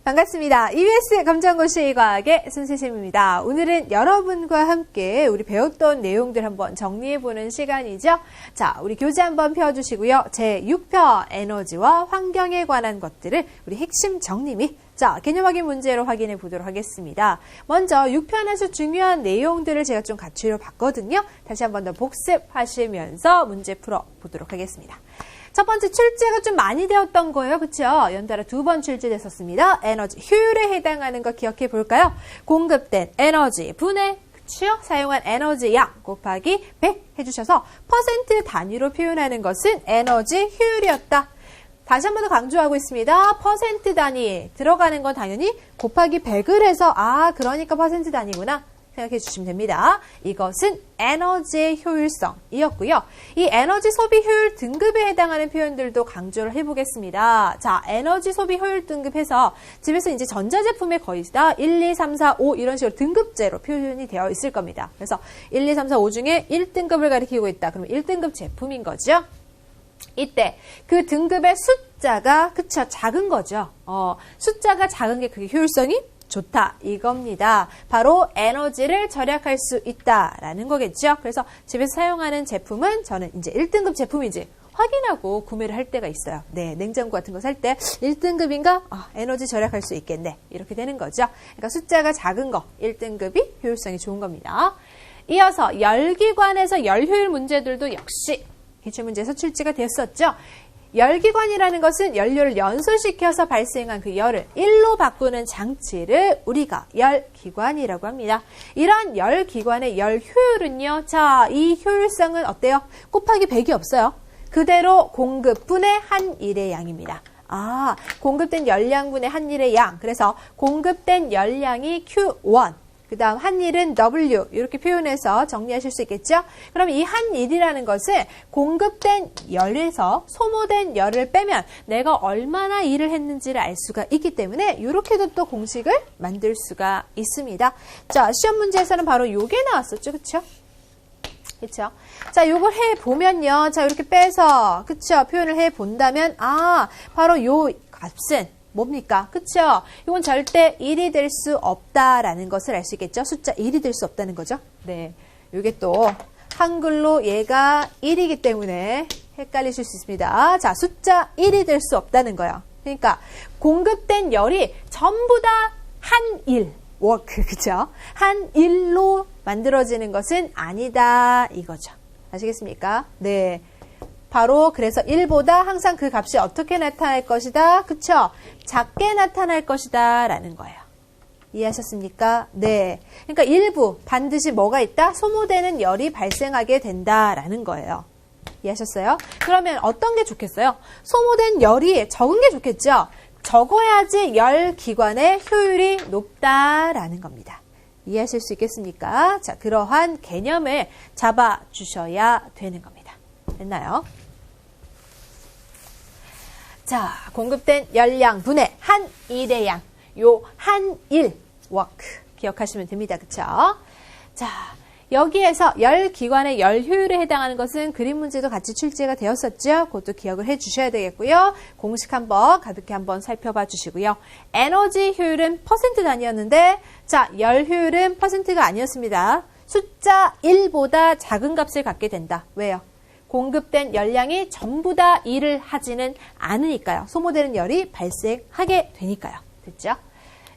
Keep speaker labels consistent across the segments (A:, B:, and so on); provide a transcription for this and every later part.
A: 반갑습니다. EBS 검정고시 과학의 손세심입니다. 오늘은 여러분과 함께 우리 배웠던 내용들 한번 정리해보는 시간이죠. 자, 우리 교재 한번 펴주시고요. 제6편 에너지와 환경에 관한 것들을 우리 핵심 정리 및 개념 확인 문제로 확인해 보도록 하겠습니다. 먼저 6편에서 중요한 내용들을 제가 좀 갖추려 봤거든요. 다시 한번 더 복습하시면서 문제 풀어보도록 하겠습니다. 첫 번째 출제가 좀 많이 되었던 거예요. 그렇죠? 연달아 2번 출제됐었습니다. 에너지 효율에 해당하는 거 기억해 볼까요? 공급된 에너지 분해, 그렇죠? 사용한 에너지 양 곱하기 100 해주셔서 퍼센트 단위로 표현하는 것은 에너지 효율이었다. 다시 한 번 더 강조하고 있습니다. 퍼센트 단위 들어가는 건 당연히 곱하기 100을 해서 그러니까 퍼센트 단위구나 생각해 주시면 됩니다. 이것은 에너지의 효율성이었고요. 이 에너지 소비 효율 등급에 해당하는 표현들도 강조를 해보겠습니다. 자, 에너지 소비 효율 등급해서 집에서 이제 전자제품에 거의 다 1, 2, 3, 4, 5 이런 식으로 등급제로 표현이 되어 있을 겁니다. 그래서 1, 2, 3, 4, 5 중에 1등급을 가리키고 있다. 그러면 1등급 제품인 거죠. 이때 그 등급의 숫자가 그쵸 작은 거죠. 숫자가 작은 게 그게 효율성이 좋다 이겁니다. 바로 에너지를 절약할 수 있다라는 거겠죠. 그래서 집에서 사용하는 제품은 저는 이제 1등급 제품인지 확인하고 구매를 할 때가 있어요. 네, 냉장고 같은 거 살 때 1등급인가? 에너지 절약할 수 있겠네. 이렇게 되는 거죠. 그러니까 숫자가 작은 거 1등급이 효율성이 좋은 겁니다. 이어서 열기관에서 열효율 문제들도 역시 기출문제에서 출제가 됐었죠. 열기관이라는 것은 연료를 연소시켜서 발생한 그 열을 1로 바꾸는 장치를 우리가 열기관이라고 합니다. 이런 열기관의 열효율은요. 자, 이 효율성은 어때요? 곱하기 100이 없어요. 그대로 공급분의 한 일의 양입니다. 공급된 열량분의 한 일의 양. 그래서 공급된 열량이 Q1. 그 다음 한 일은 W 이렇게 표현해서 정리하실 수 있겠죠? 그럼 이 한 일이라는 것은 공급된 열에서 소모된 열을 빼면 내가 얼마나 일을 했는지를 알 수가 있기 때문에 이렇게도 또 공식을 만들 수가 있습니다. 자, 시험 문제에서는 바로 요게 나왔었죠. 그쵸? 그쵸? 자, 요걸 해보면요. 자, 이렇게 빼서, 그쵸? 표현을 해본다면, 바로 요 값은 뭡니까? 그쵸? 이건 절대 1이 될 수 없다라는 것을 알 수 있겠죠? 숫자 1이 될 수 없다는 거죠? 네. 요게 또 한글로 얘가 1이기 때문에 헷갈리실 수 있습니다. 자, 숫자 1이 될 수 없다는 거예요. 그러니까 공급된 열이 전부 다 한 일, 워크, 그쵸? 한 일로 만들어지는 것은 아니다 이거죠. 아시겠습니까? 네. 바로 그래서 1보다 항상 그 값이 어떻게 나타날 것이다. 그쵸? 작게 나타날 것이다 라는 거예요. 이해하셨습니까? 네. 그러니까 일부 반드시 뭐가 있다? 소모되는 열이 발생하게 된다라는 거예요. 이해하셨어요? 그러면 어떤 게 좋겠어요? 소모된 열이 적은 게 좋겠죠? 적어야지 열 기관의 효율이 높다라는 겁니다. 이해하실 수 있겠습니까? 자, 그러한 개념을 잡아주셔야 되는 겁니다. 됐나요? 자, 공급된 열량 분의 한 일의 양. 요 한 일, 워크. 기억하시면 됩니다. 그쵸? 자, 여기에서 열기관의 열효율에 해당하는 것은 그림 문제도 같이 출제가 되었었죠. 그것도 기억을 해 주셔야 되겠고요. 공식 한번 가볍게 한번 살펴봐 주시고요. 에너지 효율은 퍼센트 단위였는데, 자, 열효율은 퍼센트가 아니었습니다. 숫자 1보다 작은 값을 갖게 된다. 왜요? 공급된 열량이 전부 다 일을 하지는 않으니까요. 소모되는 열이 발생하게 되니까요. 됐죠?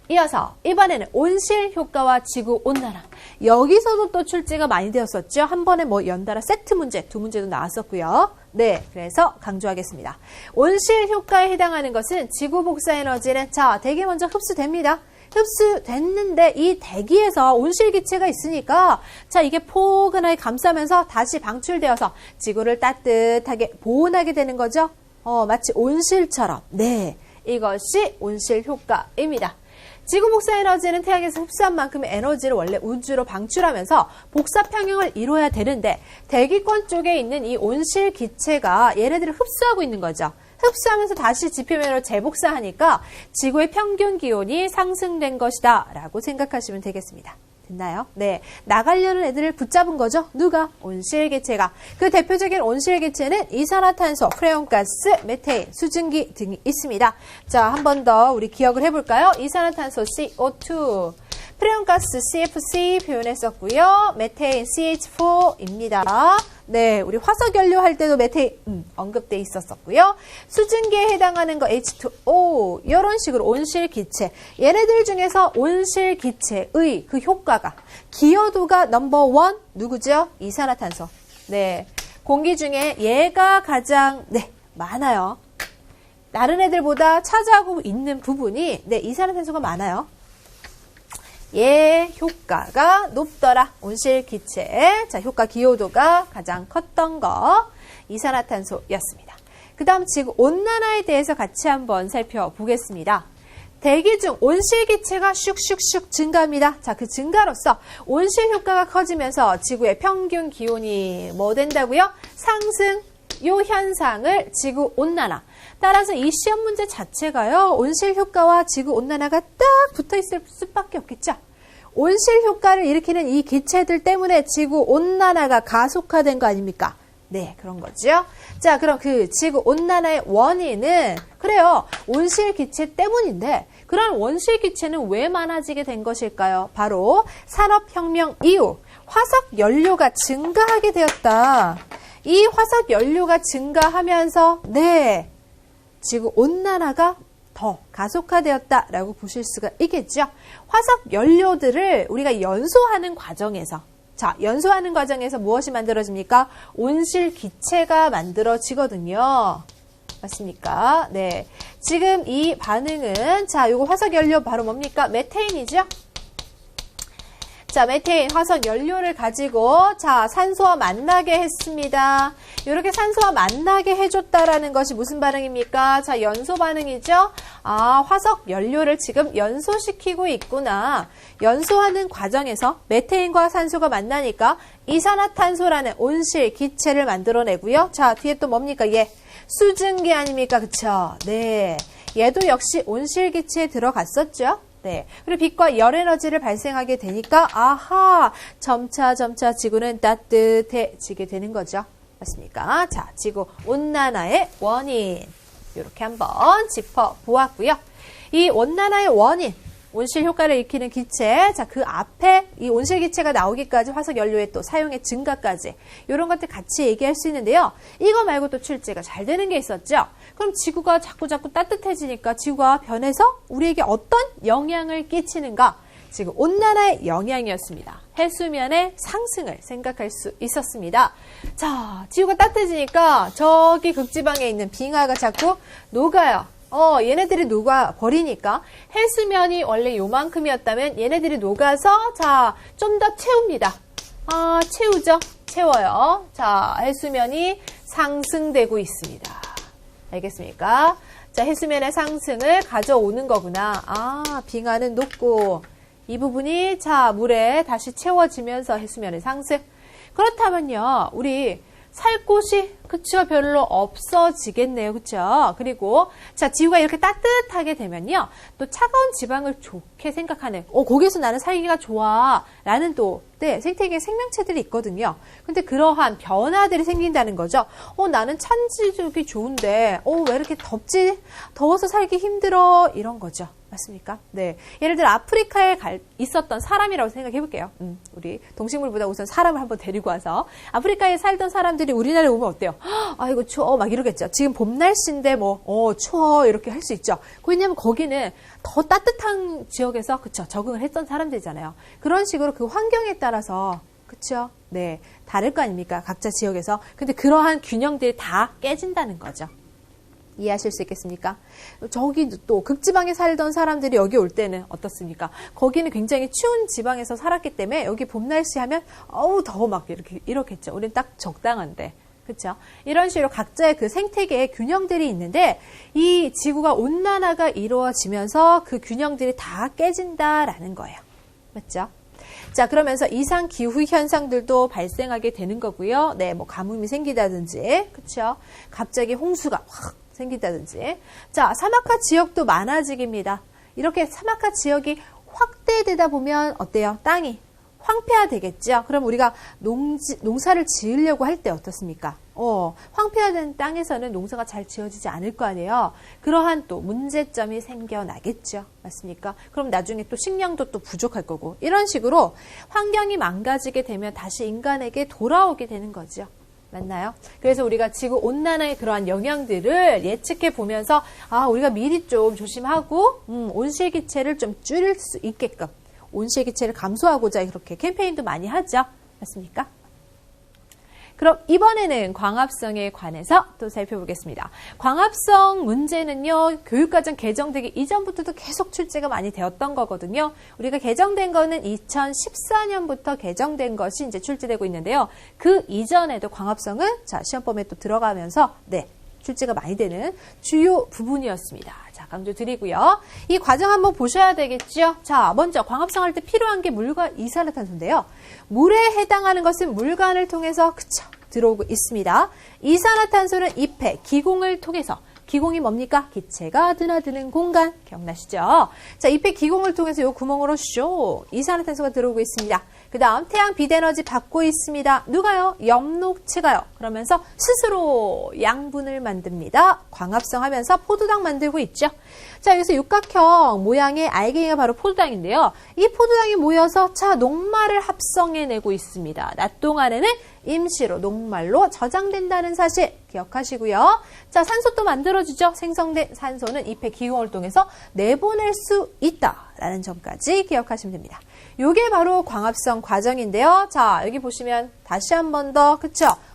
A: 이어서 이번에는 온실 효과와 지구 온난화. 여기서도 또 출제가 많이 되었었죠. 한 번에 연달아 세트 문제, 2문제도 나왔었고요. 네, 그래서 강조하겠습니다. 온실 효과에 해당하는 것은 지구 복사 에너지는 자, 대기 먼저 흡수됩니다. 흡수됐는데 이 대기에서 온실기체가 있으니까 자, 이게 포근하게 감싸면서 다시 방출되어서 지구를 따뜻하게 보온하게 되는 거죠. 마치 온실처럼. 네, 이것이 온실 효과입니다. 지구 복사 에너지는 태양에서 흡수한 만큼의 에너지를 원래 우주로 방출하면서 복사 평형을 이뤄야 되는데 대기권 쪽에 있는 이 온실 기체가 얘네들을 흡수하고 있는 거죠. 흡수하면서 다시 지표면으로 재복사하니까 지구의 평균 기온이 상승된 것이다 라고 생각하시면 되겠습니다. 됐나요? 네. 나가려는 애들을 붙잡은 거죠. 누가? 온실기체가. 그 대표적인 온실기체는 이산화탄소, 프레온가스, 메테인, 수증기 등이 있습니다. 자, 한 번 더 우리 기억을 해볼까요? 이산화탄소 CO2, 프레온가스 CFC 표현했었고요. 메테인 CH4입니다. 네, 우리 화석연료 할 때도 메테인 언급돼 있었었고요. 수증기에 해당하는 거 H2O 이런 식으로 온실기체. 얘네들 중에서 온실기체의 그 효과가 기여도가 넘버1 누구죠? 이산화탄소. 네, 공기 중에 얘가 가장 많아요. 다른 애들보다 차지하고 있는 부분이 이산화탄소가 많아요. 얘 효과가 높더라. 온실기체. 자, 효과 기여도가 가장 컸던 거 이산화탄소였습니다. 그 다음 지구 온난화에 대해서 같이 한번 살펴보겠습니다. 대기 중 온실기체가 슉슉슉 증가합니다. 자, 그 증가로서 온실 효과가 커지면서 지구의 평균 기온이 뭐 된다고요? 상승. 요 현상을 지구 온난화. 따라서 이 시험 문제 자체가요, 온실 효과와 지구 온난화가 딱 붙어 있을 수밖에 없겠죠. 온실 효과를 일으키는 이 기체들 때문에 지구 온난화가 가속화된 거 아닙니까? 네, 그런 거죠. 자, 그럼 그 지구 온난화의 원인은 그래요, 온실 기체 때문인데, 그런 온실 기체는 왜 많아지게 된 것일까요? 바로 산업혁명 이후 화석 연료가 증가하게 되었다. 이 화석 연료가 증가하면서 지구 온난화가 더 가속화되었다라고 보실 수가 있겠죠. 화석 연료들을 우리가 연소하는 과정에서, 자, 연소하는 과정에서 무엇이 만들어집니까? 온실 기체가 만들어지거든요. 맞습니까? 네. 지금 이 반응은, 자, 요거 화석 연료 바로 뭡니까? 메테인이죠? 자, 메테인 화석 연료를 가지고 자, 산소와 만나게 했습니다. 이렇게 산소와 만나게 해줬다라는 것이 무슨 반응입니까? 자, 연소 반응이죠? 아, 화석 연료를 지금 연소시키고 있구나. 연소하는 과정에서 메테인과 산소가 만나니까 이산화탄소라는 온실 기체를 만들어내고요. 자, 뒤에 또 뭡니까? 얘 수증기 아닙니까? 그쵸? 네. 얘도 역시 온실 기체에 들어갔었죠? 네. 그리고 빛과 열 에너지를 발생하게 되니까 아하, 점차 지구는 따뜻해지게 되는 거죠. 맞습니까? 자, 지구 온난화의 원인 이렇게 한번 짚어보았고요. 이 온난화의 원인, 온실 효과를 일으키는 기체, 자, 그 앞에 이 온실 기체가 나오기까지 화석 연료의 또 사용의 증가까지 이런 것들 같이 얘기할 수 있는데요. 이거 말고 또 출제가 잘 되는 게 있었죠. 그럼 지구가 자꾸 따뜻해지니까 지구가 변해서 우리에게 어떤 영향을 끼치는가? 지금 온난화의 영향이었습니다. 해수면의 상승을 생각할 수 있었습니다. 자, 지구가 따뜻해지니까 저기 극지방에 있는 빙하가 자꾸 녹아요. 얘네들이 녹아버리니까 해수면이 원래 요만큼이었다면 얘네들이 녹아서 자, 좀 더 채웁니다. 아, 채우죠? 채워요. 자, 해수면이 상승되고 있습니다. 알겠습니까? 자, 해수면의 상승을 가져오는 거구나. 아, 빙하는 녹고 이 부분이 자, 물에 다시 채워지면서 해수면의 상승. 그렇다면요, 우리 살 곳이 그쵸 별로 없어지겠네요. 그쵸? 그리고 자, 지구가 이렇게 따뜻하게 되면요, 또 차가운 지방을 좋게 생각하는, 거기서 나는 살기가 좋아 라는 또 생태계 생명체들이 있거든요. 근데 그러한 변화들이 생긴다는 거죠. 나는 찬지족이 좋은데 왜 이렇게 덥지? 더워서 살기 힘들어. 이런 거죠. 맞습니까? 네. 예를 들어 아프리카에 있었던 사람이라고 생각해 볼게요. 우리 동식물보다 우선 사람을 한번 데리고 와서 아프리카에 살던 사람들이 우리나라에 오면 어때요? 아이고 추워 막 이러겠죠. 지금 봄 날씨인데 추워 이렇게 할 수 있죠. 왜냐면 거기는 더 따뜻한 지역에서 그쵸 적응을 했던 사람들이잖아요. 그런 식으로 그 환경에 따라서 그쵸? 네, 다를 거 아닙니까? 각자 지역에서. 근데 그러한 균형들이 다 깨진다는 거죠. 이해하실 수 있겠습니까? 저기 또 극지방에 살던 사람들이 여기 올 때는 어떻습니까? 거기는 굉장히 추운 지방에서 살았기 때문에 여기 봄 날씨 하면 더워 막 이렇겠죠. 우린 딱 적당한데. 그렇죠? 이런 식으로 각자의 그 생태계의 균형들이 있는데 이 지구가 온난화가 이루어지면서 그 균형들이 다 깨진다라는 거예요. 맞죠? 자, 그러면서 이상 기후 현상들도 발생하게 되는 거고요. 네, 뭐 가뭄이 생기다든지, 그렇죠? 갑자기 홍수가 확 생긴다든지. 자, 사막화 지역도 많아지기입니다. 이렇게 사막화 지역이 확대되다 보면 어때요? 땅이 황폐화 되겠죠. 그럼 우리가 농사를 지으려고 할 때 어떻습니까? 황폐화된 땅에서는 농사가 잘 지어지지 않을 거 아니에요. 그러한 또 문제점이 생겨나겠죠. 맞습니까? 그럼 나중에 또 식량도 또 부족할 거고 이런 식으로 환경이 망가지게 되면 다시 인간에게 돌아오게 되는 거죠. 맞나요? 그래서 우리가 지구온난화의 그러한 영향들을 예측해 보면서 우리가 미리 좀 조심하고 온실기체를 좀 줄일 수 있게끔 온실기체를 감소하고자 그렇게 캠페인도 많이 하죠. 맞습니까? 그럼 이번에는 광합성에 관해서 또 살펴보겠습니다. 광합성 문제는요, 교육과정 개정되기 이전부터도 계속 출제가 많이 되었던 거거든요. 우리가 개정된 거는 2014년부터 개정된 것이 이제 출제되고 있는데요. 그 이전에도 광합성은 시험범위에 또 들어가면서 출제가 많이 되는 주요 부분이었습니다. 자, 강조 드리고요. 이 과정 한번 보셔야 되겠죠? 자, 먼저 광합성 할 때 필요한 게 물과 이산화탄소인데요. 물에 해당하는 것은 물관을 통해서 들어오고 있습니다. 이산화탄소는 잎의 기공을 통해서 기공이 뭡니까? 기체가 드나드는 공간. 기억나시죠? 자, 잎의 기공을 통해서 이 구멍으로 이산화탄소가 들어오고 있습니다. 그 다음 태양 비대에너지 받고 있습니다. 누가요? 엽록체가요. 그러면서 스스로 양분을 만듭니다. 광합성 하면서 포도당 만들고 있죠. 자, 여기서 육각형 모양의 알갱이가 바로 포도당인데요. 이 포도당이 모여서 녹말을 합성해내고 있습니다. 낮 동안에는 임시로 녹말로 저장된다는 사실 기억하시고요. 자, 산소 또 만들어주죠. 생성된 산소는 잎의 기공을 통해서 내보낼 수 있다라는 점까지 기억하시면 됩니다. 요게 바로 광합성 과정인데요. 자, 여기 보시면 다시 한 번 더,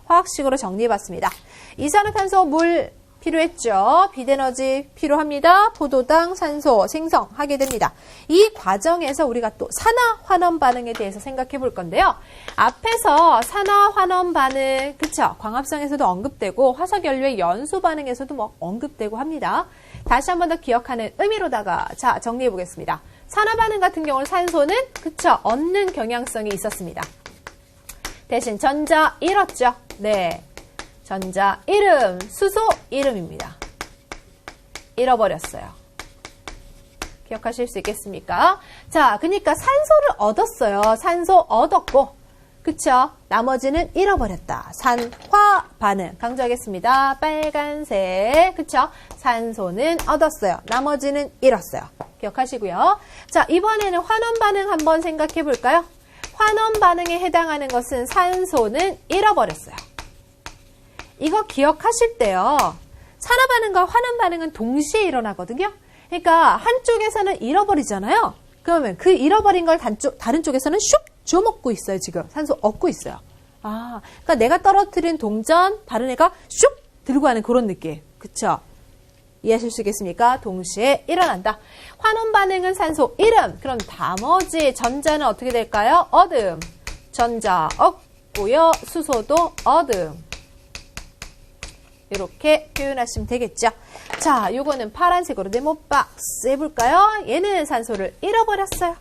A: 화학식으로 정리해봤습니다. 이산화탄소, 물 필요했죠. 비대에너지 필요합니다. 포도당, 산소 생성하게 됩니다. 이 과정에서 우리가 또 산화환원 반응에 대해서 생각해 볼 건데요. 앞에서 산화환원 반응, 광합성에서도 언급되고 화석연료의 연소 반응에서도 언급되고 합니다. 다시 한 번 더 기억하는 의미로다가 정리해 보겠습니다. 산화 반응 같은 경우는 산소는 얻는 경향성이 있었습니다. 대신 전자 잃었죠. 네. 전자 이름, 수소 이름입니다. 잃어버렸어요. 기억하실 수 있겠습니까? 자, 그러니까 산소를 얻었어요. 산소 얻었고, 나머지는 잃어버렸다. 산화 반응. 강조하겠습니다. 빨간색. 산소는 얻었어요. 나머지는 잃었어요. 기억하시고요. 자, 이번에는 환원 반응 한번 생각해 볼까요? 환원 반응에 해당하는 것은 산소는 잃어버렸어요. 이거 기억하실 때요. 산화 반응과 환원 반응은 동시에 일어나거든요. 그러니까 한쪽에서는 잃어버리잖아요. 그러면 그 잃어버린 걸 다른 쪽에서는 슉 주워먹고 있어요. 지금 산소 얻고 있어요. 그러니까 내가 떨어뜨린 동전 다른 애가 슉 들고 가는 그런 느낌. 이해하실 수 있겠습니까? 동시에 일어난다. 환원 반응은 산소 이름. 그럼 나머지 전자는 어떻게 될까요? 얻음. 전자 얻고요. 수소도 얻음. 이렇게 표현하시면 되겠죠. 자, 요거는 파란색으로 네모박스 해볼까요? 얘는 산소를 잃어버렸어요.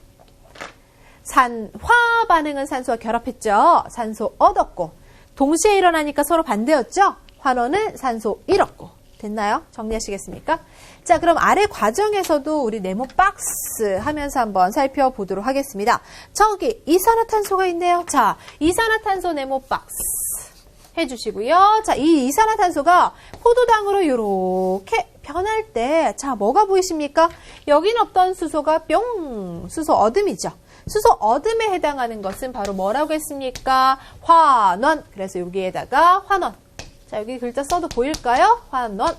A: 산화 반응은 산소와 결합했죠. 산소 얻었고 동시에 일어나니까 서로 반대였죠. 환원은 산소 잃었고. 됐나요? 정리하시겠습니까? 자, 그럼 아래 과정에서도 우리 네모박스 하면서 한번 살펴보도록 하겠습니다. 저기 이산화탄소가 있네요. 자, 이산화탄소 네모박스 해주시고요. 자, 이 이산화탄소가 포도당으로 이렇게 변할 때, 뭐가 보이십니까? 여긴 없던 수소가 뿅! 수소 얻음이죠. 수소 얻음에 해당하는 것은 바로 뭐라고 했습니까? 환원. 그래서 여기에다가 환원. 자, 여기 글자 써도 보일까요? 환원.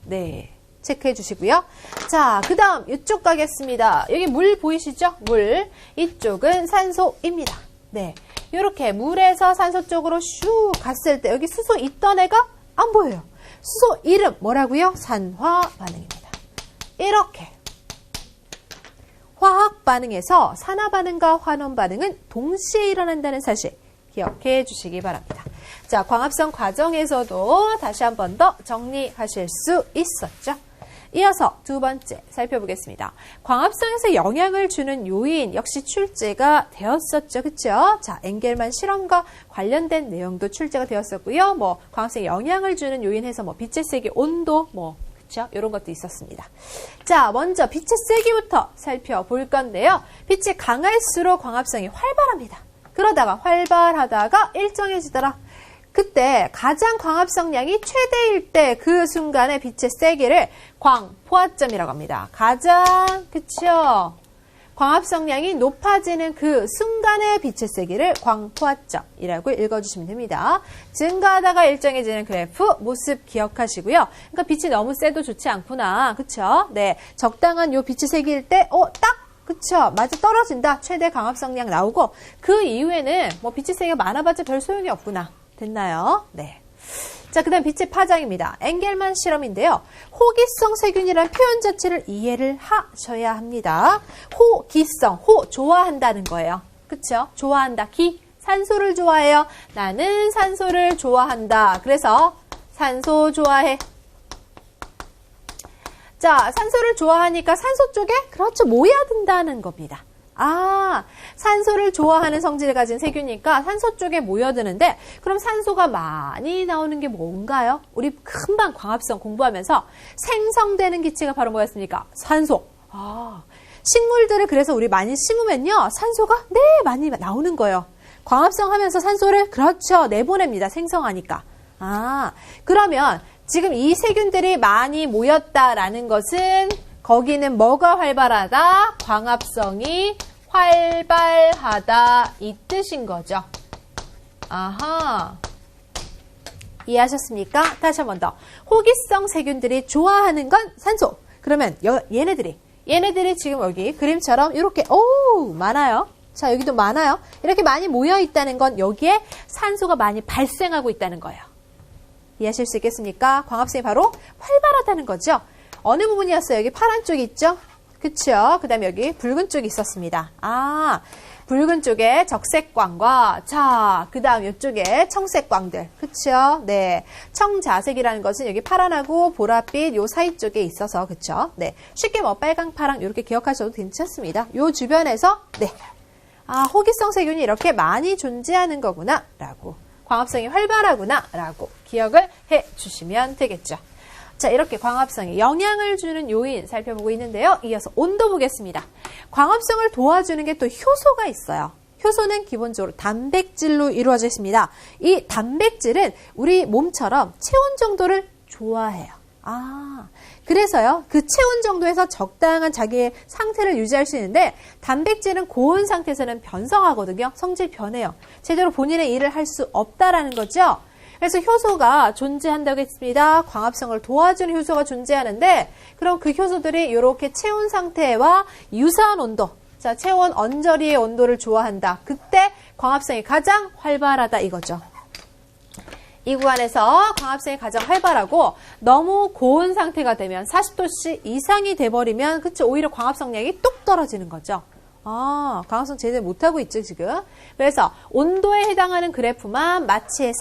A: 네. 체크해 주시고요. 자, 그 다음 이쪽 가겠습니다. 여기 물 보이시죠? 물. 이쪽은 산소입니다. 네. 이렇게 물에서 산소 쪽으로 슉 갔을 때 여기 수소 있던 애가 안 보여요. 수소 이름 뭐라고요? 산화 반응입니다. 이렇게 화학 반응에서 산화 반응과 환원 반응은 동시에 일어난다는 사실 기억해 주시기 바랍니다. 자, 광합성 과정에서도 다시 한 번 더 정리하실 수 있었죠. 이어서 두 번째 살펴보겠습니다. 광합성에서 영향을 주는 요인 역시 출제가 되었었죠. 그렇죠? 자, 엥겔만 실험과 관련된 내용도 출제가 되었었고요. 광합성에 영향을 주는 요인 해서 빛의 세기, 온도, 그렇죠? 이런 것도 있었습니다. 자, 먼저 빛의 세기부터 살펴볼 건데요. 빛이 강할수록 광합성이 활발합니다. 그러다가 활발하다가 일정해지더라. 그때 가장 광합성량이 최대일 때 그 순간의 빛의 세기를 광포화점이라고 합니다. 가장, 그쵸? 광합성량이 높아지는 그 순간의 빛의 세기를 광포화점이라고 읽어주시면 됩니다. 증가하다가 일정해지는 그래프 모습 기억하시고요. 그러니까 빛이 너무 세도 좋지 않구나. 그쵸? 네. 적당한 요 빛의 세기일 때, 딱! 그쵸? 맞아 떨어진다. 최대 광합성량 나오고, 그 이후에는 뭐 빛의 세기가 많아봤자 별 소용이 없구나. 됐나요? 네. 자, 그 다음 빛의 파장입니다. 엥겔만 실험인데요. 호기성 세균이라는 표현 자체를 이해를 하셔야 합니다. 호기성, 좋아한다는 거예요. 그쵸? 좋아한다. 산소를 좋아해요. 나는 산소를 좋아한다. 그래서 산소 좋아해. 자, 산소를 좋아하니까 산소 쪽에 그렇죠. 모여든다는 겁니다. 산소를 좋아하는 성질을 가진 세균이니까 산소 쪽에 모여드는데 그럼 산소가 많이 나오는 게 뭔가요? 우리 금방 광합성 공부하면서 생성되는 기체가 바로 뭐였습니까? 산소. 식물들을 그래서 우리 많이 심으면요. 산소가 많이 나오는 거예요. 광합성 하면서 산소를 그렇죠. 내보냅니다. 생성하니까. 그러면 지금 이 세균들이 많이 모였다라는 것은 거기는 뭐가 활발하다? 광합성이 활발하다 이 뜻인 거죠. 이해하셨습니까? 다시 한 번 더. 호기성 세균들이 좋아하는 건 산소. 그러면 얘네들이 지금 여기 그림처럼 이렇게 많아요. 자, 여기도 많아요. 이렇게 많이 모여 있다는 건 여기에 산소가 많이 발생하고 있다는 거예요. 이해하실 수 있겠습니까? 광합성이 바로 활발하다는 거죠. 어느 부분이었어요? 여기 파란 쪽이 있죠? 그쵸? 그 다음에 여기 붉은 쪽이 있었습니다. 붉은 쪽에 적색광과, 자, 그 다음 이쪽에 청색광들. 그쵸? 네. 청자색이라는 것은 여기 파란하고 보랏빛 요 사이 쪽에 있어서, 그쵸? 네. 쉽게 뭐 빨강, 파랑 이렇게 기억하셔도 괜찮습니다. 요 주변에서, 네. 호기성 세균이 이렇게 많이 존재하는 거구나, 라고. 광합성이 활발하구나, 라고 기억을 해 주시면 되겠죠. 자, 이렇게 광합성에 영향을 주는 요인 살펴보고 있는데요. 이어서 온도 보겠습니다. 광합성을 도와주는 게 또 효소가 있어요. 효소는 기본적으로 단백질로 이루어져 있습니다. 이 단백질은 우리 몸처럼 체온 정도를 좋아해요. 그래서요, 그 체온 정도에서 적당한 자기의 상태를 유지할 수 있는데 단백질은 고온 상태에서는 변성하거든요. 성질 변해요. 제대로 본인의 일을 할 수 없다라는 거죠. 그래서 효소가 존재한다고 했습니다. 광합성을 도와주는 효소가 존재하는데 그럼 그 효소들이 이렇게 체온 상태와 유사한 온도, 자, 체온 언저리의 온도를 좋아한다. 그때 광합성이 가장 활발하다 이거죠. 이 구간에서 광합성이 가장 활발하고 너무 고온 상태가 되면 40도씨 이상이 돼버리면 그쵸, 오히려 광합성량이 뚝 떨어지는 거죠. 광합성 제대로 못하고 있죠, 지금. 그래서 온도에 해당하는 그래프만 마치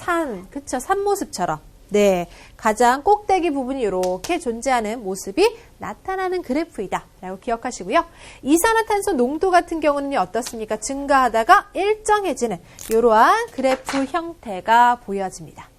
A: 그쵸, 산 모습처럼. 네. 가장 꼭대기 부분이 이렇게 존재하는 모습이 나타나는 그래프이다. 라고 기억하시고요. 이산화탄소 농도 같은 경우는 어떻습니까? 증가하다가 일정해지는 이러한 그래프 형태가 보여집니다.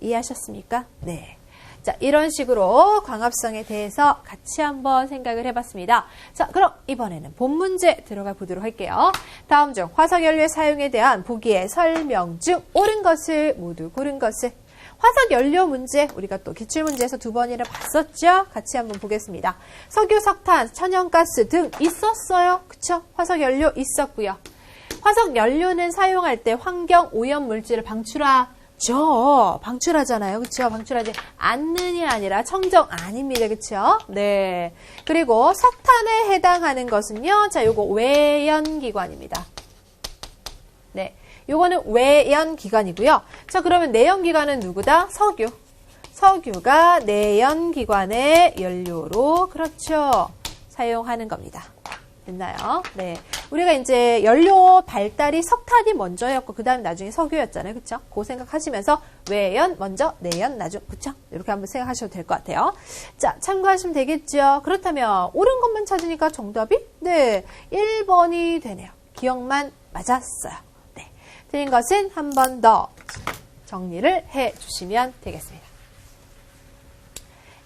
A: 이해하셨습니까? 네. 자, 이런 식으로 광합성에 대해서 같이 한번 생각을 해봤습니다. 자, 그럼 이번에는 본 문제 들어가 보도록 할게요. 다음 중 화석연료의 사용에 대한 보기의 설명 중 옳은 것을 모두 고른 것을. 화석연료 문제 우리가 또 기출문제에서 2번이나 봤었죠? 같이 한번 보겠습니다. 석유, 석탄, 천연가스 등 있었어요. 그쵸? 화석연료 있었고요. 화석연료는 사용할 때 환경 오염 물질을 방출하잖아요. 그쵸? 방출하지 않느냐 아니라 청정 아닙니다. 그쵸? 네. 그리고 석탄에 해당하는 것은요. 자, 요거 외연기관입니다. 네. 요거는 외연기관이고요. 자, 그러면 내연기관은 누구다? 석유. 석유가 내연기관의 연료로, 그렇죠. 사용하는 겁니다. 됐나요? 네. 우리가 이제 연료 발달이 석탄이 먼저였고, 그 다음에 나중에 석유였잖아요. 그쵸? 그거 생각하시면서 외연 먼저, 내연 나중. 그쵸? 이렇게 한번 생각하셔도 될 것 같아요. 자, 참고하시면 되겠죠? 그렇다면, 옳은 것만 찾으니까 정답이? 네. 1번이 되네요. 기억만 맞았어요. 네. 틀린 것은 한 번 더 정리를 해 주시면 되겠습니다.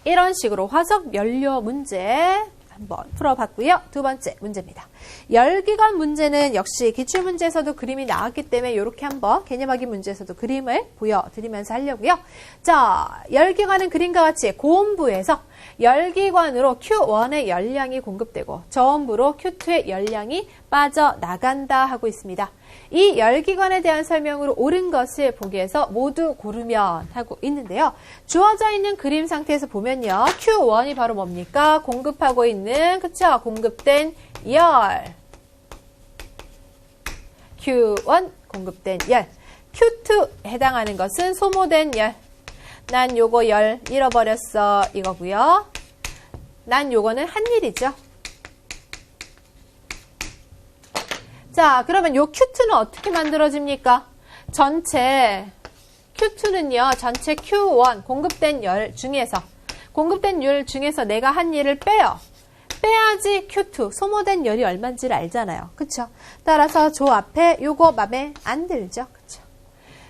A: 이런 식으로 화석 연료 문제 한번 풀어봤고요. 두 번째 문제입니다. 열기관 문제는 역시 기출문제에서도 그림이 나왔기 때문에 이렇게 한번 개념하기 문제에서도 그림을 보여드리면서 하려고요. 자, 열기관은 그림과 같이 고온부에서 열기관으로 Q1의 열량이 공급되고 저온부로 Q2의 열량이 빠져나간다 하고 있습니다. 이 열기관에 대한 설명으로 옳은 것을 보기에서 모두 고르면 하고 있는데요. 주어져 있는 그림 상태에서 보면요. Q1이 바로 뭡니까? 공급하고 있는, 그쵸? 공급된 열. Q1 공급된 열. Q2 해당하는 것은 소모된 열. 난 요거 열 잃어버렸어 이거고요. 난 요거는 한 일이죠. 자, 그러면 요 Q2는 어떻게 만들어집니까? 전체 Q2는요. 전체 Q1 공급된 열 중에서 내가 한 일을 빼요. 빼야지 Q2 소모된 열이 얼마인지를 알잖아요. 그쵸? 따라서 저 앞에 요거 맘에 안 들죠. 그쵸?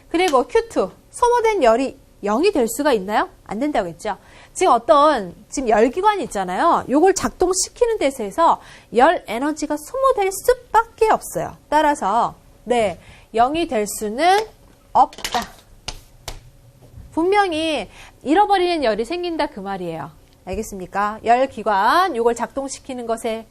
A: 그리고 Q2 소모된 열이 0이 될 수가 있나요? 안 된다고 했죠. 지금 열기관이 있잖아요. 요걸 작동시키는 데서 열 에너지가 소모될 수밖에 없어요. 따라서 0이 될 수는 없다. 분명히 잃어버리는 열이 생긴다 그 말이에요. 알겠습니까? 열기관 요걸 작동시키는 것에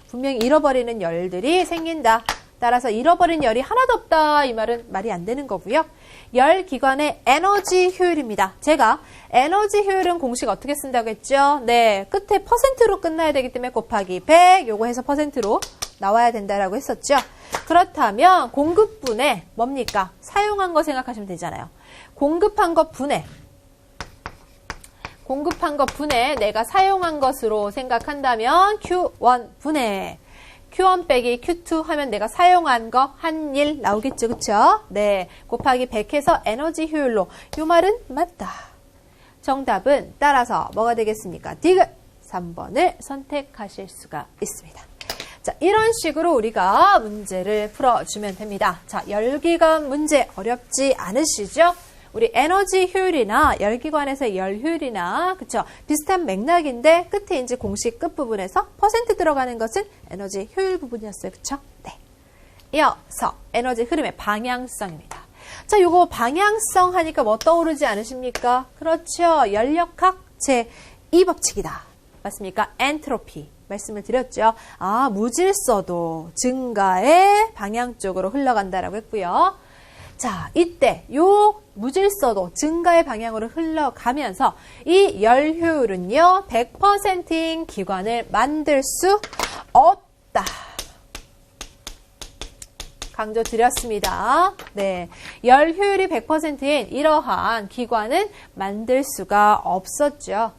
A: 분명히 잃어버리는 열들이 생긴다. 따라서 잃어버린 열이 하나도 없다. 이 말은 말이 안 되는 거고요. 열기관의 에너지 효율입니다. 제가 에너지 효율은 공식 어떻게 쓴다고 했죠? 끝에 퍼센트로 끝나야 되기 때문에 곱하기 100 요거 해서 퍼센트로 나와야 된다라고 했었죠. 그렇다면 공급분의 뭡니까? 사용한 거 생각하시면 되잖아요. 공급한 거 분해 내가 사용한 것으로 생각한다면 Q1 분해 Q1 빼기 Q2 하면 내가 사용한 거 한 일 나오겠죠. 그쵸? 곱하기 100 해서 에너지 효율로 요 말은 맞다. 정답은 따라서 뭐가 되겠습니까? 디귿 3번을 선택하실 수가 있습니다. 자, 이런 식으로 우리가 문제를 풀어주면 됩니다. 자, 열기관 문제 어렵지 않으시죠? 우리 에너지 효율이나 열기관에서의 열 효율이나 그쵸? 비슷한 맥락인데 끝에 이제 공식 끝부분에서 퍼센트 들어가는 것은 에너지 효율 부분이었어요. 그쵸? 이어서 에너지 흐름의 방향성입니다. 자, 요거 방향성 하니까 뭐 떠오르지 않으십니까? 그렇죠. 연력학 제2법칙이다. 맞습니까? 엔트로피. 말씀을 드렸죠. 무질서도 증가의 방향 쪽으로 흘러간다라고 했고요. 자, 이때 요 무질서도 증가의 방향으로 흘러가면서 이 열 효율은요. 100%인 기관을 만들 수 없다. 강조드렸습니다. 열 효율이 100%인 이러한 기관은 만들 수가 없었죠.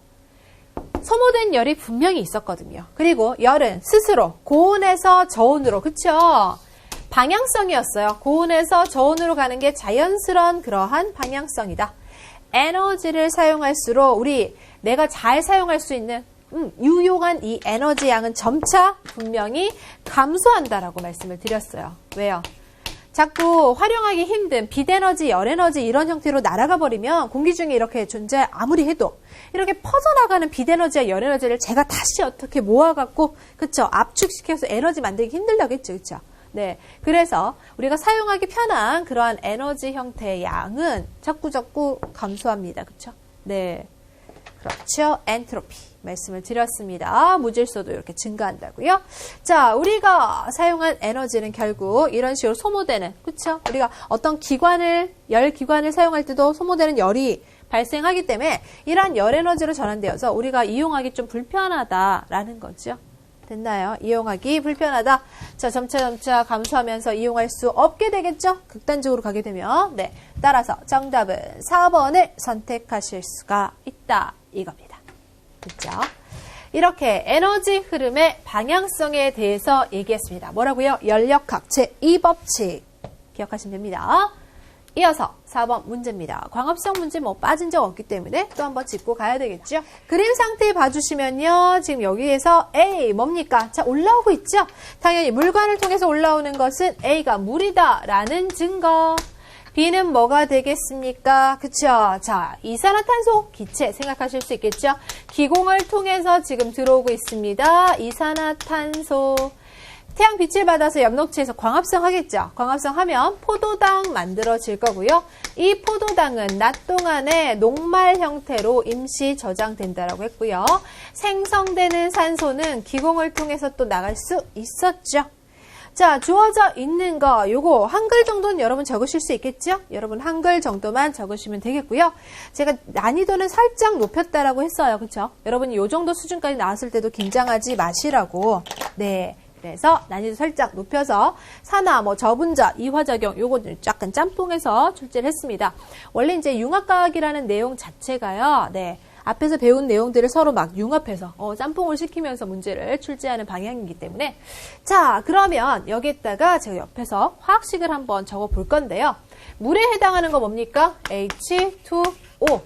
A: 소모된 열이 분명히 있었거든요. 그리고 열은 스스로 고온에서 저온으로, 그쵸? 방향성이었어요. 고온에서 저온으로 가는 게 자연스러운 그러한 방향성이다. 에너지를 사용할수록 내가 잘 사용할 수 있는 유용한 이 에너지 양은 점차 분명히 감소한다라고 말씀을 드렸어요. 왜요? 자꾸 활용하기 힘든 빛에너지, 열에너지 이런 형태로 날아가 버리면 공기 중에 이렇게 아무리 해도 이렇게 퍼져나가는 빛에너지와 열에너지를 제가 다시 어떻게 모아갖고 그쵸? 압축시켜서 에너지 만들기 힘들다겠죠. 그쵸? 그래서 우리가 사용하기 편한 그러한 에너지 형태의 양은 자꾸 감소합니다. 그쵸? 그렇죠. 엔트로피 말씀을 드렸습니다. 무질서도 이렇게 증가한다고요. 자, 우리가 사용한 에너지는 결국 이런 식으로 소모되는, 그쵸? 우리가 어떤 열 기관을 사용할 때도 소모되는 열이 발생하기 때문에 이러한 열 에너지로 전환되어서 우리가 이용하기 좀 불편하다라는 거죠. 됐나요? 이용하기 불편하다. 자, 점차 감소하면서 이용할 수 없게 되겠죠? 극단적으로 가게 되면. 따라서 정답은 4번을 선택하실 수가 있다. 이겁니다. 그렇죠? 이렇게 에너지 흐름의 방향성에 대해서 얘기했습니다. 뭐라고요? 연력학 제2법칙 기억하시면 됩니다. 이어서 4번 문제입니다. 광합성 문제 빠진 적 없기 때문에 또 한번 짚고 가야 되겠죠? 그림 상태 봐주시면요. 지금 여기에서 A 뭡니까? 자, 올라오고 있죠? 당연히 물관을 통해서 올라오는 것은 A가 물이다 라는 증거. B는 뭐가 되겠습니까? 그쵸? 자, 이산화탄소 기체 생각하실 수 있겠죠? 기공을 통해서 지금 들어오고 있습니다. 이산화탄소. 태양 빛을 받아서 엽록체에서 광합성 하겠죠? 광합성 하면 포도당 만들어질 거고요. 이 포도당은 낮 동안에 녹말 형태로 임시 저장된다라고 했고요. 생성되는 산소는 기공을 통해서 또 나갈 수 있었죠. 자, 주어져 있는 거 요거 한글 정도는 여러분 적으실 수 있겠죠? 여러분 한글 정도만 적으시면 되겠고요. 제가 난이도는 살짝 높였다라고 했어요. 그렇죠? 여러분이 요 정도 수준까지 나왔을 때도 긴장하지 마시라고. 네. 그래서 난이도 살짝 높여서 산화, 저분자, 이화작용 요거 약간 짬뽕해서 출제를 했습니다. 원래 이제 융합과학이라는 내용 자체가요. 네. 앞에서 배운 내용들을 서로 막 융합해서 짬뽕을 시키면서 문제를 출제하는 방향이기 때문에 자, 그러면 여기에다가 제가 옆에서 화학식을 한번 적어 볼 건데요. 물에 해당하는 거 뭡니까? H2O.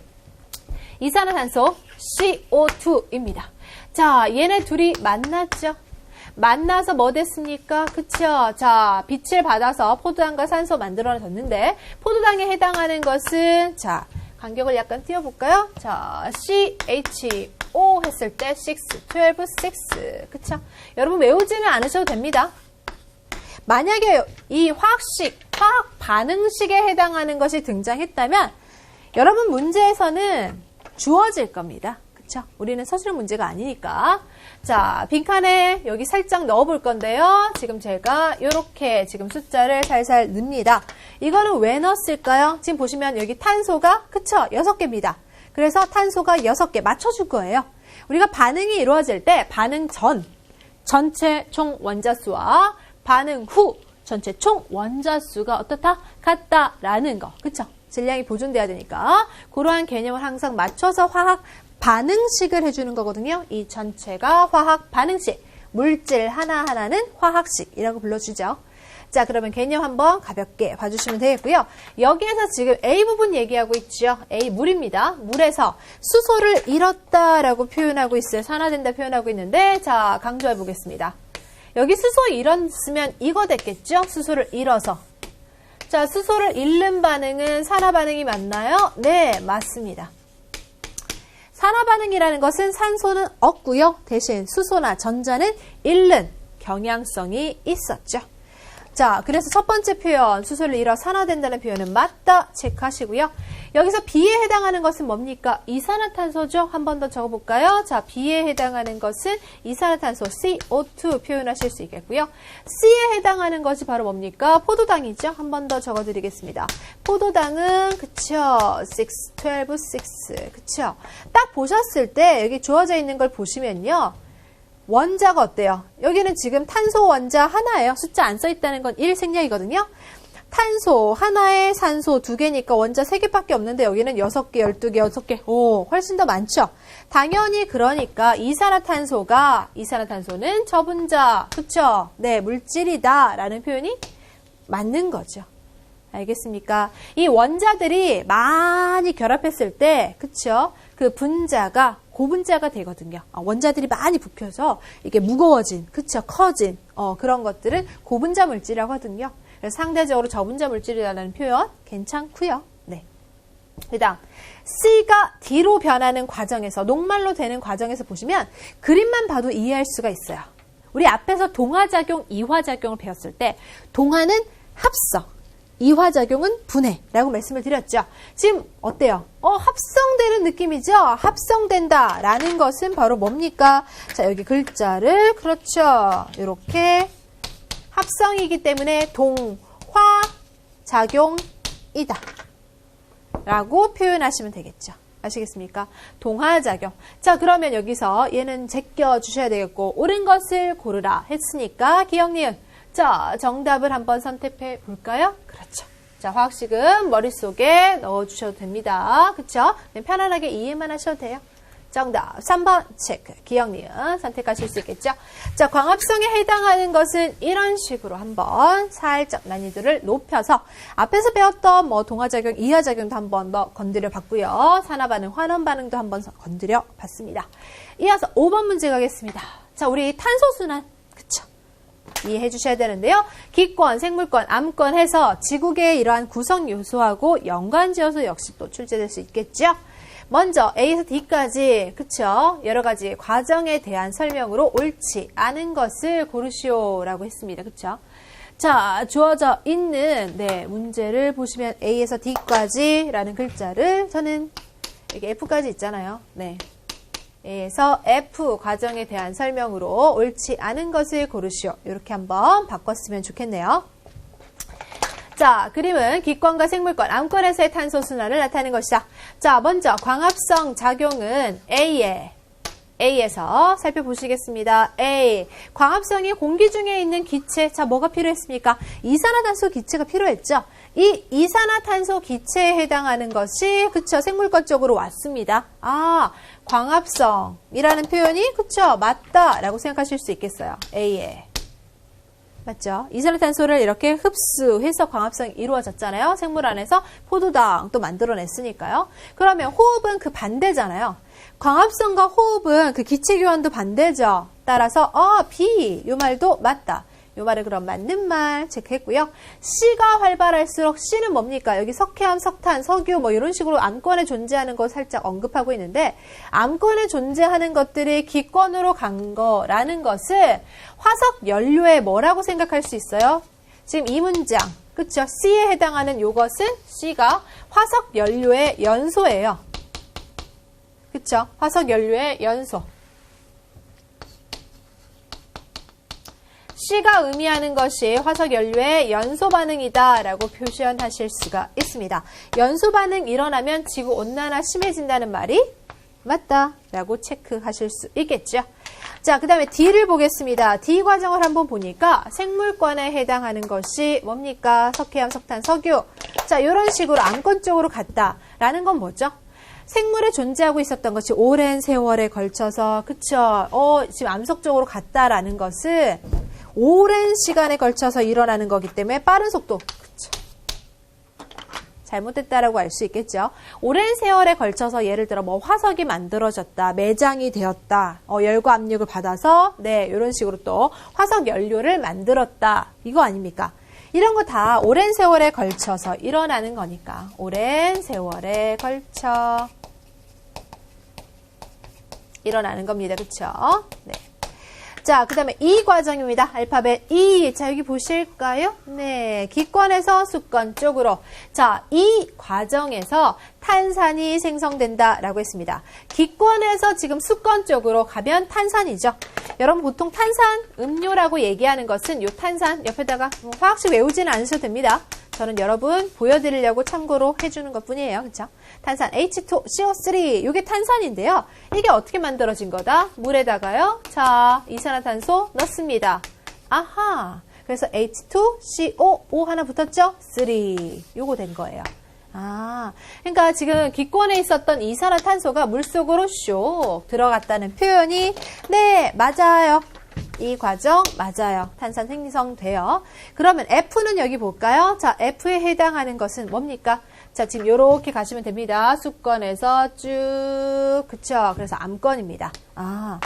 A: 이산화탄소 CO2입니다. 자, 얘네 둘이 만났죠? 만나서 뭐 됐습니까? 그쵸? 자, 빛을 받아서 포도당과 산소 만들어졌는데 포도당에 해당하는 것은 자, 간격을 약간 띄워볼까요? 자, CHO 했을 때 6, 12, 6. 그쵸? 여러분 외우지는 않으셔도 됩니다. 만약에 이 화학식, 화학 반응식에 해당하는 것이 등장했다면 여러분 문제에서는 주어질 겁니다. 그쵸? 우리는 서술형 문제가 아니니까. 자, 빈칸에 여기 살짝 넣어볼 건데요. 지금 제가 이렇게 지금 숫자를 살살 넣습니다. 이거는 왜 넣었을까요? 지금 보시면 여기 탄소가 그쵸? 6개입니다. 그래서 탄소가 6개 맞춰줄 거예요. 우리가 반응이 이루어질 때 반응 전 전체 총 원자수와 반응 후 전체 총 원자수가 어떻다? 같다라는 거. 그쵸? 질량이 보존돼야 되니까 그러한 개념을 항상 맞춰서 화학 반응식을 해주는 거거든요. 이 전체가 화학 반응식, 물질 하나하나는 화학식이라고 불러주죠. 자, 그러면 개념 한번 가볍게 봐주시면 되겠고요. 여기에서 지금 A 부분 얘기하고 있죠. A 물입니다. 물에서 수소를 잃었다라고 표현하고 있어요. 산화된다 표현하고 있는데 자, 강조해 보겠습니다. 여기 수소 잃었으면 이거 됐겠죠? 수소를 잃어서. 자, 수소를 잃는 반응은 산화 반응이 맞나요? 네, 맞습니다. 산화 반응이라는 것은 산소는 없고요. 대신 수소나 전자는 잃는 경향성이 있었죠. 자, 그래서 첫 번째 표현, 수소를 잃어 산화된다는 표현은 맞다 체크하시고요. 여기서 B에 해당하는 것은 뭡니까? 이산화탄소죠. 한 번 더 적어볼까요? 자, B에 해당하는 것은 이산화탄소 CO2 표현하실 수 있겠고요. C에 해당하는 것이 바로 뭡니까? 포도당이죠. 한 번 더 적어드리겠습니다. 포도당은 그쵸? 6, 12, 6 그쵸? 딱 보셨을 때 여기 주어져 있는 걸 보시면요. 원자가 어때요? 여기는 지금 탄소 원자 하나예요. 숫자 안 써있다는 건 1 생략이거든요. 탄소 하나에 산소 2개니까 원자 3개밖에 없는데 여기는 6개, 12개, 6개. 오, 훨씬 더 많죠? 당연히 그러니까 이산화탄소는 저분자, 그쵸? 네, 물질이다 라는 표현이 맞는 거죠. 알겠습니까? 이 원자들이 많이 결합했을 때, 그쵸? 그 분자가 고분자가 되거든요. 원자들이 많이 붙여서 이게 무거워진, 그쵸? 커진, 그런 것들은 고분자 물질이라고 하거든요. 그래서 상대적으로 저분자 물질이라는 표현 괜찮고요. 네. 그 다음 C가 D로 변하는 과정에서 녹말로 되는 과정에서 보시면 그림만 봐도 이해할 수가 있어요. 우리 앞에서 동화작용, 이화작용을 배웠을 때 동화는 합성, 이화작용은 분해라고 말씀을 드렸죠. 지금 어때요? 합성되는 느낌이죠? 합성된다라는 것은 바로 뭡니까? 자, 여기 글자를 그렇죠. 이렇게 합성이기 때문에 동화작용이다 라고 표현하시면 되겠죠. 아시겠습니까? 동화작용. 자, 그러면 여기서 얘는 제껴 주셔야 되겠고 옳은 것을 고르라 했으니까 기억, 니은. 자, 정답을 한번 선택해 볼까요? 그렇죠. 자, 화학식은 머릿속에 넣어주셔도 됩니다. 그쵸? 편안하게 이해만 하셔도 돼요. 정답 3번 체크. 기억, 니은 선택하실 수 있겠죠? 자, 광합성에 해당하는 것은 이런 식으로 한번 살짝 난이도를 높여서 앞에서 배웠던 동화작용, 이하작용도 한번 더 건드려 봤고요. 산화반응, 환원반응도 한번 건드려 봤습니다. 이어서 5번 문제 가겠습니다. 자, 우리 탄소순환. 그쵸? 이해해 주셔야 되는데요. 기권, 생물권, 암권 해서 지구계의 이러한 구성 요소하고 연관지어서 역시 또 출제될 수 있겠죠. 먼저 A에서 D까지 그쵸? 여러 가지 과정에 대한 설명으로 옳지 않은 것을 고르시오라고 했습니다. 그쵸? 자, 주어져 있는 문제를 보시면 A에서 D까지라는 글자를 저는 여기 F까지 있잖아요. 네. A에서 F 과정에 대한 설명으로 옳지 않은 것을 고르시오. 이렇게 한번 바꿨으면 좋겠네요. 자, 그림은 기권과 생물권, 암권에서의 탄소 순환을 나타내는 것이다. 자, 먼저 광합성 작용은 A에서 살펴보시겠습니다. A. 광합성이 공기 중에 있는 기체. 자, 뭐가 필요했습니까? 이산화탄소 기체가 필요했죠. 이 이산화탄소 기체에 해당하는 것이 그쵸 생물권 쪽으로 왔습니다. 아, 광합성이라는 표현이 그쵸 맞다라고 생각하실 수 있겠어요. A에. 맞죠? 이산화탄소를 이렇게 흡수해서 광합성이 이루어졌잖아요. 생물 안에서 포도당 또 만들어냈으니까요. 그러면 호흡은 그 반대잖아요. 광합성과 호흡은 그 기체 교환도 반대죠. 따라서 B 이 말도 맞다. 이 말을 그럼 맞는 말 체크했고요. C가 활발할수록 C는 뭡니까? 여기 석회암, 석탄, 석유 뭐 이런 식으로 암권에 존재하는 거 살짝 언급하고 있는데 암권에 존재하는 것들이 기권으로 간 거라는 것을 화석 연료에 뭐라고 생각할 수 있어요? 지금 이 문장 그쵸? C에 해당하는 요것은 C가 화석 연료의 연소예요. 그쵸? 화석 연료의 연소. C가 의미하는 것이 화석연료의 연소 반응이다 라고 표현하실 수가 있습니다. 연소 반응 일어나면 지구온난화 심해진다는 말이 맞다 라고 체크하실 수 있겠죠. 자, 그 다음에 D를 보겠습니다. D 과정을 한번 보니까 생물권에 해당하는 것이 뭡니까? 석회암, 석탄, 석유. 자, 이런 식으로 암권 쪽으로 갔다라는 건 뭐죠? 생물에 존재하고 있었던 것이 오랜 세월에 걸쳐서 그쵸? 지금 암석 쪽으로 갔다라는 것은 오랜 시간에 걸쳐서 일어나는 거기 때문에 빠른 속도. 그쵸. 잘못됐다라고 알 수 있겠죠. 오랜 세월에 걸쳐서 예를 들어 뭐 화석이 만들어졌다, 매장이 되었다, 열과 압력을 받아서 이런 식으로 또 화석 연료를 만들었다. 이거 아닙니까? 이런 거 다 오랜 세월에 걸쳐서 일어나는 거니까. 오랜 세월에 걸쳐 일어나는 겁니다. 그쵸? 네. 자, 그 다음에 E 과정입니다. 알파벳 E. 자, 여기 보실까요? 네. 기권에서 수권 쪽으로. 자, 이 과정에서 탄산이 생성된다라고 했습니다. 기권에서 지금 수권 쪽으로 가면 탄산이죠. 여러분 보통 탄산 음료라고 얘기하는 것은 이 탄산 옆에다가 화학식 외우지는 않으셔도 됩니다. 저는 여러분 보여드리려고 참고로 해주는 것 뿐이에요. 그쵸? 탄산 H2CO3 이게 탄산인데요. 이게 어떻게 만들어진 거다? 물에다가요. 자, 이산화탄소 넣습니다. 아하. 그래서 H2CO5 하나 붙었죠? 3. 요거 된 거예요. 아, 그러니까 지금 기권에 있었던 이산화탄소가 물속으로 슉 들어갔다는 표현이 네, 맞아요. 이 과정 맞아요. 탄산 생성돼요. 그러면 F는 여기 볼까요? 자, F에 해당하는 것은 뭡니까? 자, 지금 요렇게 가시면 됩니다. 수권에서 쭉, 그쵸? 그래서 암권입니다. 아,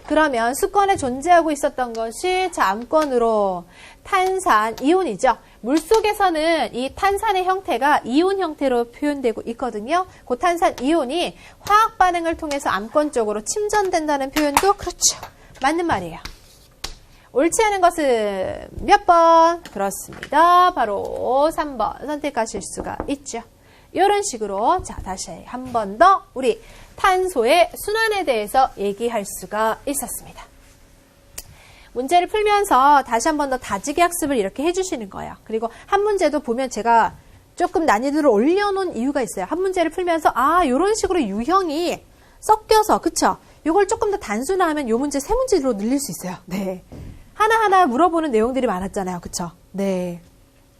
A: 그러면 수권에 존재하고 있었던 것이 자, 암권으로 탄산, 이온이죠. 물속에서는 이 탄산의 형태가 이온 형태로 표현되고 있거든요. 그 탄산 이온이 화학 반응을 통해서 암권 쪽으로 침전된다는 표현도 그렇죠. 맞는 말이에요. 옳지 않은 것은 몇 번? 그렇습니다. 바로 3번 선택하실 수가 있죠. 이런 식으로 자 다시 한 번 더 우리 탄소의 순환에 대해서 얘기할 수가 있었습니다. 문제를 풀면서 다시 한 번 더 다지기 학습을 이렇게 해주시는 거예요. 그리고 한 문제도 보면 제가 조금 난이도를 올려놓은 이유가 있어요. 한 문제를 풀면서 이런 식으로 유형이 섞여서 그쵸? 이걸 조금 더 단순화하면 이 문제 세 문제로 늘릴 수 있어요. 네. 하나하나 물어보는 내용들이 많았잖아요. 그쵸? 네.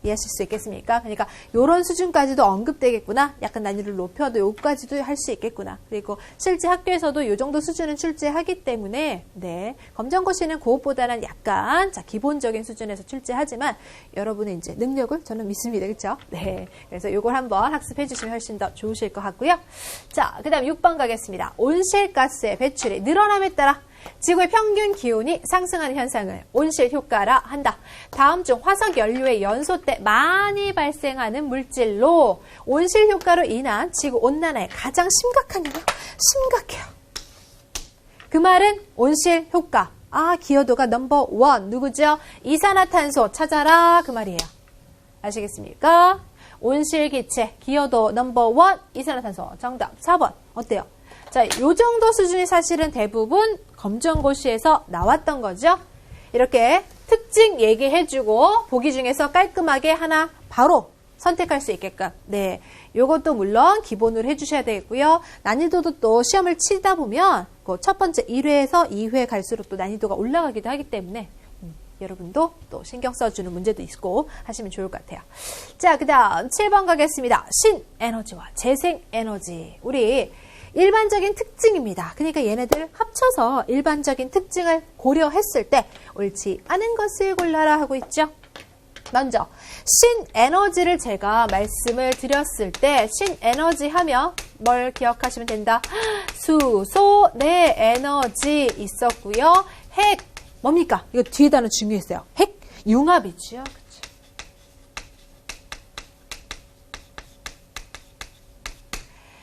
A: 이해하실 수 있겠습니까? 그러니까 이런 수준까지도 언급되겠구나. 약간 난이도를 높여도 여기까지도 할 수 있겠구나. 그리고 실제 학교에서도 이 정도 수준은 출제하기 때문에 네 검정고시는 그것보다는 약간 자 기본적인 수준에서 출제하지만 여러분의 이제 능력을 저는 믿습니다. 그렇죠? 네. 그래서 이걸 한번 학습해 주시면 훨씬 더 좋으실 것 같고요. 자, 그다음 6번 가겠습니다. 온실가스의 배출이 늘어남에 따라 지구의 평균 기온이 상승하는 현상을 온실 효과라 한다. 다음 중 화석 연료의 연소 때 많이 발생하는 물질로 온실 효과로 인한 지구 온난화에 가장 심각한 영향, 심각해요. 그 말은 온실 효과. 기여도가 넘버 원 누구죠? 이산화탄소 찾아라 그 말이에요. 아시겠습니까? 온실기체 기여도 넘버 원 이산화탄소. 정답 4번. 어때요? 자, 요 정도 수준이 사실은 대부분 검정고시에서 나왔던 거죠. 이렇게 특징 얘기해주고 보기 중에서 깔끔하게 하나 바로 선택할 수 있게끔. 네, 요것도 물론 기본으로 해주셔야 되겠고요. 난이도도 또 시험을 치다 보면 그 첫 번째 1회에서 2회 갈수록 또 난이도가 올라가기도 하기 때문에 여러분도 또 신경 써주는 문제도 있고 하시면 좋을 것 같아요. 자, 그 다음 7번 가겠습니다. 신에너지와 재생에너지. 우리 일반적인 특징입니다. 그러니까 얘네들 합쳐서 일반적인 특징을 고려했을 때 옳지 않은 것을 골라라 하고 있죠. 먼저 신에너지를 제가 말씀을 드렸을 때 신에너지 하면 뭘 기억하시면 된다. 수소, 네, 에너지 있었고요. 핵, 뭡니까? 이거 뒤에 단어 중요했어요. 핵, 융합이죠.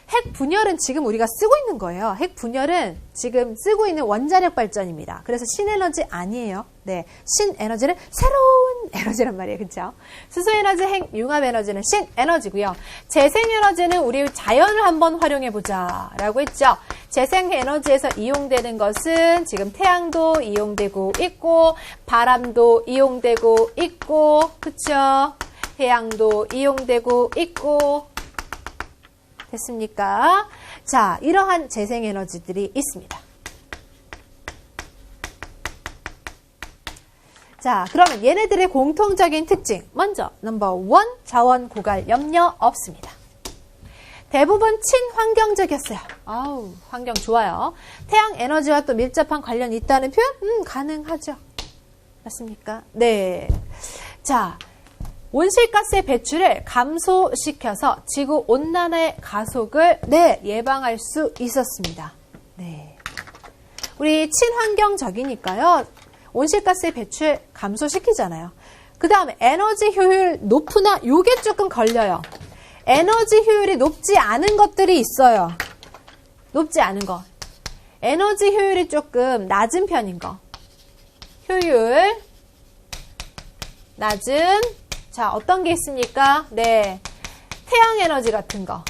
A: 핵 분열은 지금 우리가 쓰고 있는 거예요. 핵 분열은 지금 쓰고 있는 원자력 발전입니다. 그래서 신에너지 아니에요. 네, 신에너지는 새로운 에너지란 말이에요. 그렇죠? 수소에너지, 핵, 융합에너지는 신에너지고요. 재생에너지는 우리 자연을 한번 활용해보자 라고 했죠. 재생에너지에서 이용되는 것은 지금 태양도 이용되고 있고 바람도 이용되고 있고 그렇죠? 해양도 이용되고 있고 됐습니까? 자, 이러한 재생에너지들이 있습니다. 자, 그러면 얘네들의 공통적인 특징. 먼저 넘버 원, 자원 고갈 염려 없습니다. 대부분 친환경적이었어요. 아우, 환경 좋아요. 태양 에너지와 또 밀접한 관련이 있다는 표현? 가능하죠. 맞습니까? 네. 자, 온실가스의 배출을 감소시켜서 지구 온난화의 가속을 예방할 수 있었습니다. 네. 우리 친환경적이니까요. 온실가스의 배출 감소시키잖아요. 그 다음에 에너지 효율 높으나 요게 조금 걸려요. 에너지 효율이 높지 않은 것들이 있어요. 높지 않은 거. 에너지 효율이 조금 낮은 편인 거. 효율 낮은 자, 어떤 게 있습니까? 네, 태양 에너지 같은 거.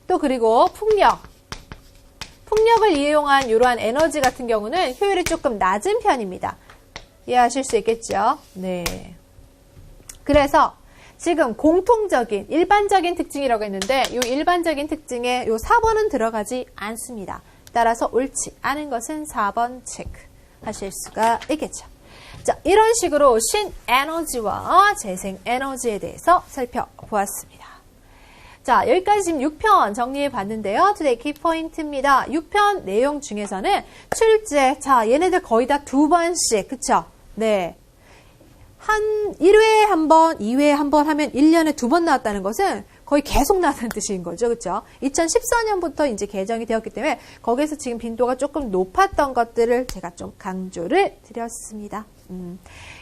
A: 또 그리고 풍력을 이용한 이러한 에너지 같은 경우는 효율이 조금 낮은 편입니다. 이해하실 수 있겠죠? 네. 그래서 지금 공통적인 일반적인 특징이라고 했는데 이 일반적인 특징에 이 4번은 들어가지 않습니다. 따라서 옳지 않은 것은 4번 체크하실 수가 있겠죠. 자, 이런 식으로 신에너지와 재생에너지에 대해서 살펴보았습니다. 자, 여기까지 지금 6편 정리해 봤는데요. 투데이 키포인트입니다. 6편 내용 중에서는 출제, 자, 얘네들 거의 다 2번씩, 그쵸? 네. 한 1회에 한 번, 2회에 한 번 하면 1년에 2번 나왔다는 것은 거의 계속 나왔다는 뜻인 거죠. 그렇죠? 2014년부터 이제 개정이 되었기 때문에 거기에서 지금 빈도가 조금 높았던 것들을 제가 좀 강조를 드렸습니다.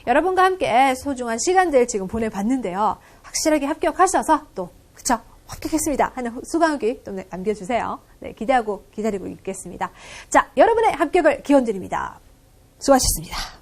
A: 여러분과 함께 소중한 시간들 지금 보내봤는데요. 확실하게 합격하셔서 또 그쵸? 합격했습니다 하는 수강후기 또 남겨주세요. 네, 기대하고 기다리고 있겠습니다. 자, 여러분의 합격을 기원드립니다. 수고하셨습니다.